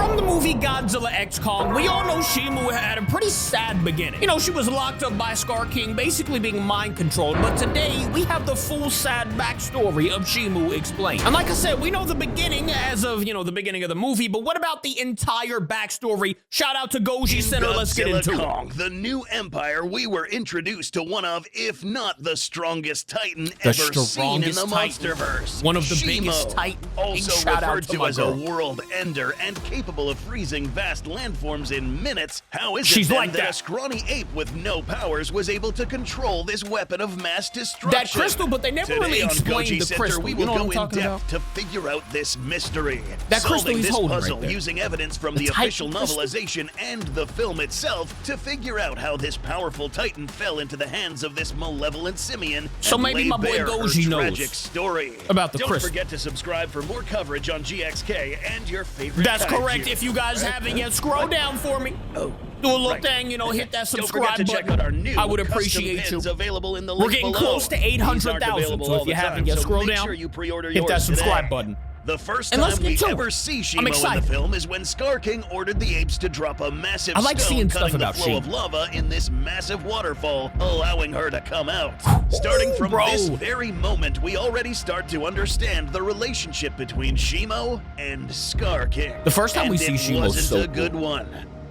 From the movie Godzilla X Kong, we all know Shimo had a pretty sad beginning. You know, she was locked up by Scar King, basically being mind controlled, but today we have the full sad backstory of Shimo explained. And like I said, we know the beginning as of, you know, the beginning of the movie, but what about the entire backstory? Shout out to Goji Center, let's get into Kong, the new empire, we were introduced to one of, if not the strongest Titan ever seen in the Monsterverse. One of the Shimo, biggest Titans. also referred to as a world ender and capable of freezing vast landforms in minutes. How is it then that a scrawny ape with no powers was able to control this weapon of mass destruction? That crystal, but they never really explained the crystal. We will go in depth to figure out this mystery. That crystal Solving he's this holding puzzle right there. using evidence from the official novelization and the film itself to figure out how this powerful Titan fell into the hands of this malevolent simian. So maybe my boy Goji knows story about the Don't crystal. forget to subscribe for more coverage on GXK and your favorite. That's correct. If you guys haven't yet, scroll down for me. Do a little thing, you know, hit that subscribe button. Check out our new I would appreciate you. Available in the We're getting close to 800,000, so if you haven't yet, scroll down, hit that subscribe button. The first time we ever see Shimo in the film is when Scar King ordered the apes to drop a massive stone cutting the flow of lava in this massive waterfall, allowing her to come out. Starting from this very moment, we already start to understand the relationship between Shimo and Scar King. The first time we see Shimo wasn't a good one.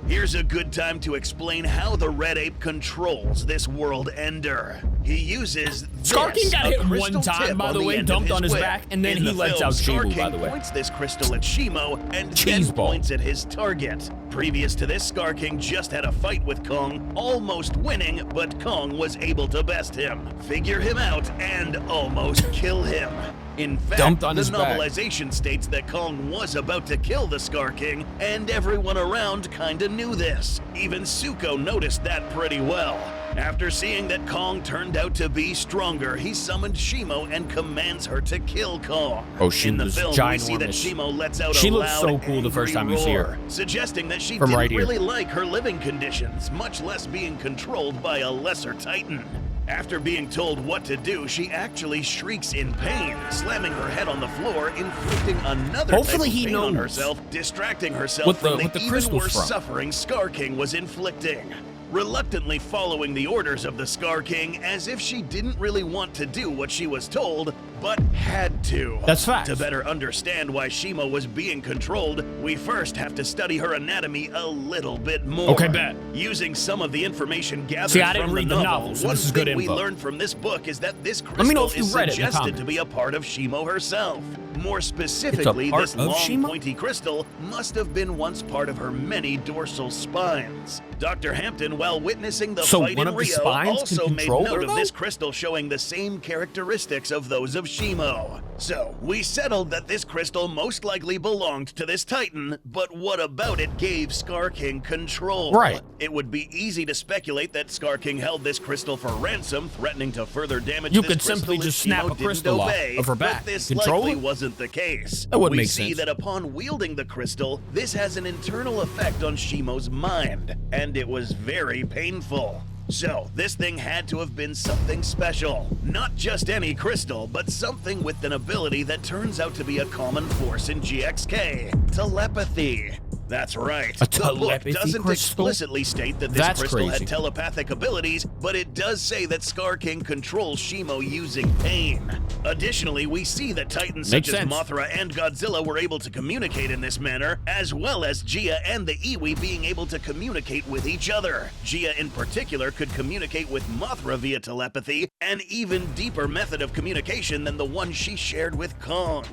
Here's a good time to explain how the red ape controls this world ender. He uses Scar King got hit one time, by the way, dumped on his back, and then he lets out Shimo, by the way. Points this crystal at Shimo and then points at his target. Previous to this, Scar King just had a fight with Kong, almost winning, but Kong was able to best him, figure him out, and almost kill him. In fact, the novelization states that Kong was about to kill the Scar King, and everyone around kinda knew this. Even Zuko noticed that pretty well. After seeing that Kong turned out to be stronger, he summoned Shimo and commands her to kill Kong. In the film, we see that Shimo lets out she a looks loud, so cool the first time you see her. Suggesting that she didn't really like her living conditions, much less being controlled by a lesser Titan. After being told what to do, she actually shrieks in pain, slamming her head on the floor, inflicting another type of pain on herself, distracting herself from the even worse suffering Scar King was inflicting. Reluctantly following the orders of the Scar King as if she didn't really want to do what she was told, but had to. That's fact. To better understand why Shimo was being controlled, we first have to study her anatomy a little bit more. Okay, bet. Using some of the information gathered from the novel, so this is good info. we learned from this book is that this crystal is suggested to be a part of Shimo herself. More specifically, this long, pointy crystal must have been once part of her many dorsal spines. Dr. Hampton, while witnessing the fight in Rio, also made note of this crystal showing the same characteristics of those of Shimo. So, we settled that this crystal most likely belonged to this Titan, but what about it gave Scar King control? Right. It would be easy to speculate that Scar King held this crystal for ransom, threatening to further damage this crystal. You could simply just snap a crystal off of her back. But this likely wasn't the case. That wouldn't make sense. We see that upon wielding the crystal, this has an internal effect on Shimo's mind, and it was very painful. So, this thing had to have been something special. Not just any crystal, but something with an ability that turns out to be a common force in GXK. Telepathy. That's right. A telepathy the book doesn't crystal? explicitly state that this crystal had telepathic abilities, but it does say that Scar King controls Shimo using pain. Additionally, we see that Titans such as Mothra and Godzilla were able to communicate in this manner, as well as Gia and the Iwi being able to communicate with each other. Gia in particular could communicate with Mothra via telepathy, an even deeper method of communication than the one she shared with Kong.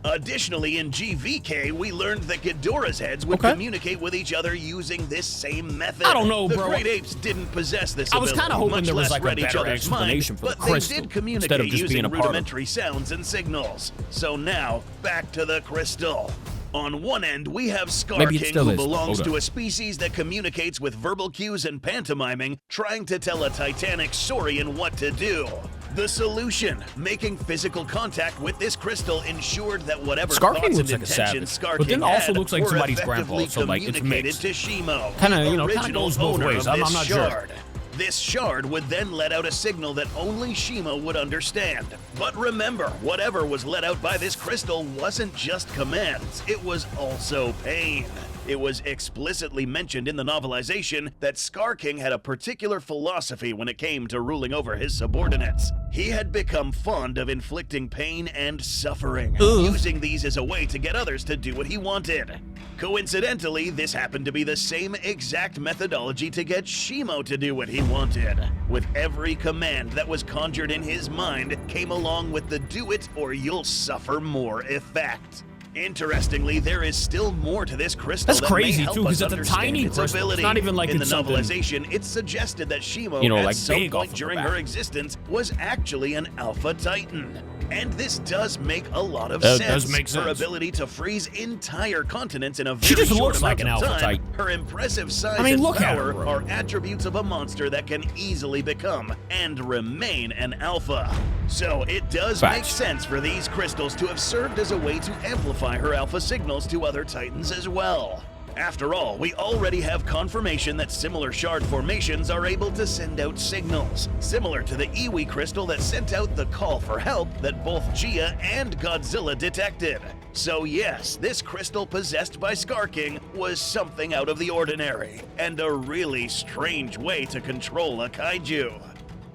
Additionally, in GVK, we learned that Ghidorah's heads would communicate with each other using this same method. I don't know, bro. The great apes didn't possess this ability. I was kind of hoping there was like a better explanation for the crystal, but they did communicate using rudimentary sounds and signals. So now, back to the crystal. On one end, we have Scar King, who belongs to a species that communicates with verbal cues and pantomiming, trying to tell a titanic saurian what to do. The solution, making physical contact with this crystal, ensured that whatever thoughts and intentions Scar King had were effectively communicated to Shimo, kind of goes both ways. I'm not sure. This shard would then let out a signal that only Shimo would understand. But remember, whatever was let out by this crystal wasn't just commands, it was also pain. It was explicitly mentioned in the novelization that Scar King had a particular philosophy when it came to ruling over his subordinates. He had become fond of inflicting pain and suffering, using these as a way to get others to do what he wanted. Coincidentally, this happened to be the same exact methodology to get Shimo to do what he wanted. With every command that was conjured in his mind came along with the do it or you'll suffer more effect. Interestingly, there is still more to this crystal. That's crazy too, because it's a tiny crystal. It's not even like in it's the something. novelization, it's suggested that Shimo, like at some big point off of during her her existence, was actually an Alpha Titan. And this does make a lot of sense. Does make sense. Her ability to freeze entire continents in a She very just short looks like amount an of Alpha time, Titan. her impressive size I mean, and look at power her, bro. are attributes of a monster that can easily become and remain an alpha. So it does make sense for these crystals to have served as a way to amplify her alpha signals to other Titans as well. After all, we already have confirmation that similar shard formations are able to send out signals, similar to the Iwi crystal that sent out the call for help that both Gia and Godzilla detected. So yes, this crystal possessed by Scar King was something out of the ordinary, and a really strange way to control a kaiju.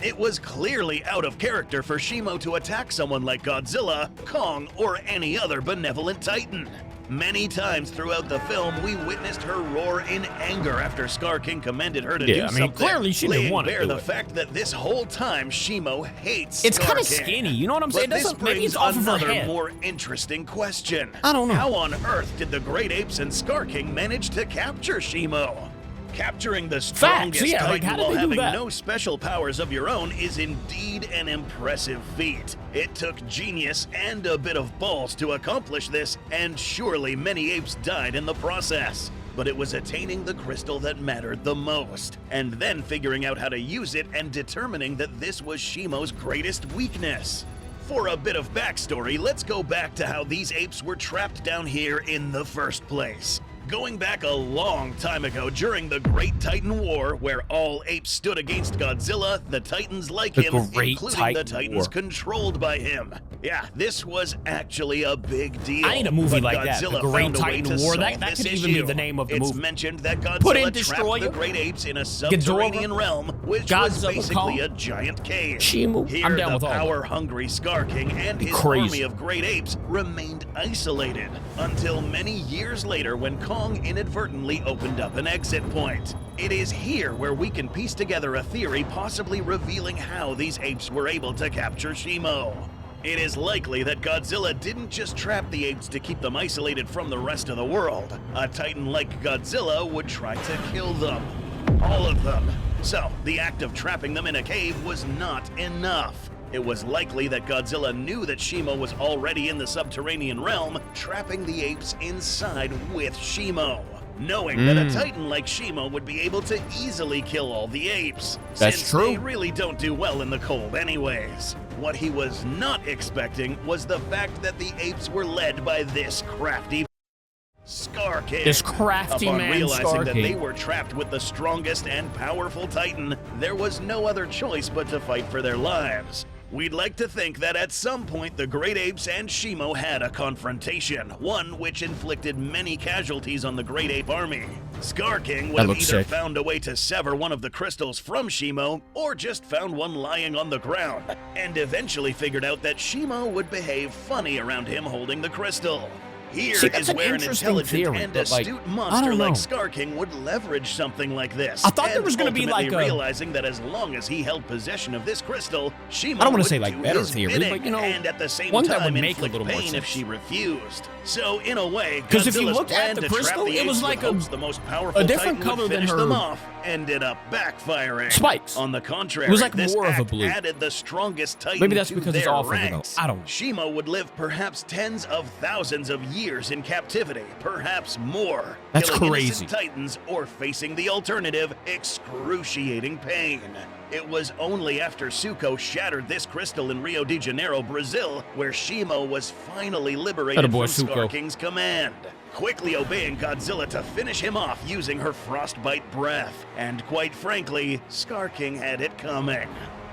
It was clearly out of character for Shimo to attack someone like Godzilla, Kong, or any other benevolent Titan. Many times throughout the film, we witnessed her roar in anger after Scar King commanded her to do something. Clearly she didn't want to do the it. fact that this whole time Shimo hates It's Scar kind of King. skinny, you know what I'm saying? But this Maybe it's brings off of her another head. more interesting question. I don't know. How on earth did the Great Apes and Scar King manage to capture Shimo? Capturing the strongest Titan how did while they do having that? no special powers of your own is indeed an impressive feat. It took genius and a bit of balls to accomplish this, and surely many apes died in the process. But it was attaining the crystal that mattered the most, and then figuring out how to use it and determining that this was Shimo's greatest weakness. For a bit of backstory, let's go back to how these apes were trapped down here in the first place. Going back a long time ago during the Great Titan War, where all apes stood against Godzilla, the Titans like him, including the Titans controlled by him. Yeah, this was actually a big deal. I need a movie but like Godzilla that, the Great found a way Titan to War. solve That this could even be issue. the name of the It's movie. mentioned that Put in Godzilla trapped Destroyer, the Great Apes in a subterranean realm, which was basically a giant cave. Shimo, Here, I'm down the with all that. power-hungry Scar King and his army of great apes remained isolated until many years later when Kong inadvertently opened up an exit point. It is here where we can piece together a theory possibly revealing how these apes were able to capture Shimo. It is likely that Godzilla didn't just trap the apes to keep them isolated from the rest of the world. A Titan like Godzilla would try to kill them. All of them. So, the act of trapping them in a cave was not enough. It was likely that Godzilla knew that Shimo was already in the subterranean realm, trapping the apes inside with Shimo, knowing that a Titan like Shimo would be able to easily kill all the apes. Since they really don't do well in the cold anyways. What he was not expecting was the fact that the apes were led by this crafty Scar King. This crafty Upon man, realizing Scar that King. they were trapped with the strongest and powerful Titan, there was no other choice but to fight for their lives. We'd like to think that at some point the Great Apes and Shimo had a confrontation, one which inflicted many casualties on the Great Ape army. Scar King would have either found a way to sever one of the crystals from Shimo, or just found one lying on the ground, and eventually figured out that Shimo would behave funny around him holding the crystal. Here is where an intelligent and astute monster like Scar King would leverage something like this. I thought there was going to be like a... realizing that as long as he held possession of this crystal, Shimo I don't want would to say like do better his theory, bidding, but you know, and at the same one time that would make a inflict little more pain if sense. she refused. So in a way, because if you Godzilla's looked at plan the to crystal, trap the it was apes like with hopes the most powerful a different Titan color would than finish her them off, ended up backfiring. Spikes. On the contrary, It was like this more of a act blue. added the strongest Titan Maybe that's to because their it's off of it, ranks. though. I don't know. Shimo would live perhaps tens of thousands of years in captivity, perhaps more. That's killing crazy. innocent Titans or facing the alternative, excruciating pain. It was only after Zuko shattered this crystal in Rio de Janeiro, Brazil, where Shimo was finally liberated from Scar King's command, quickly obeying Godzilla to finish him off using her frostbite breath. And quite frankly, Scar King had it coming.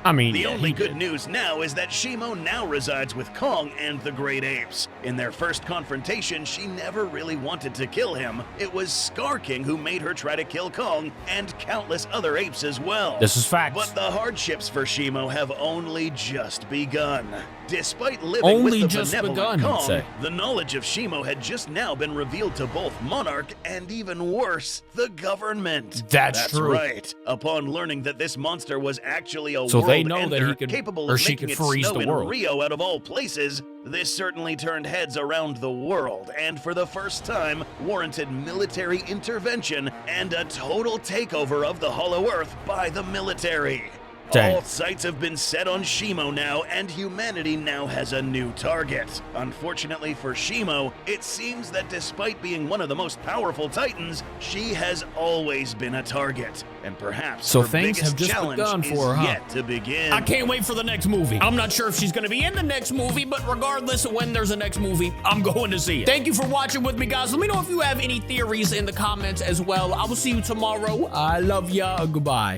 I mean, the only good news now is that Shimo now resides with Kong and the Great Apes. In their first confrontation, she never really wanted to kill him. It was Scar King who made her try to kill Kong and countless other apes as well. This is facts. But the hardships for Shimo have only just begun. Despite living with the benevolent Kong, the knowledge of Shimo had just now been revealed to both Monarch and, even worse, the government. That's true. Right. Upon learning that this monster was actually a so world they know ender that he could, capable or of she making could it freeze snow the in world. Rio out of all places, this certainly turned heads around the world, and for the first time warranted military intervention and a total takeover of the Hollow Earth by the military. Dang. All sights have been set on Shimo now, and humanity now has a new target. Unfortunately for Shimo, it seems that despite being one of the most powerful Titans, she has always been a target. And perhaps so her things biggest have just challenge begun is for her, yet to begin. I can't wait for the next movie. I'm not sure if she's going to be in the next movie, but regardless of when there's a next movie, I'm going to see it. Thank you for watching with me, guys. Let me know if you have any theories in the comments as well. I will see you tomorrow. I love ya. Goodbye.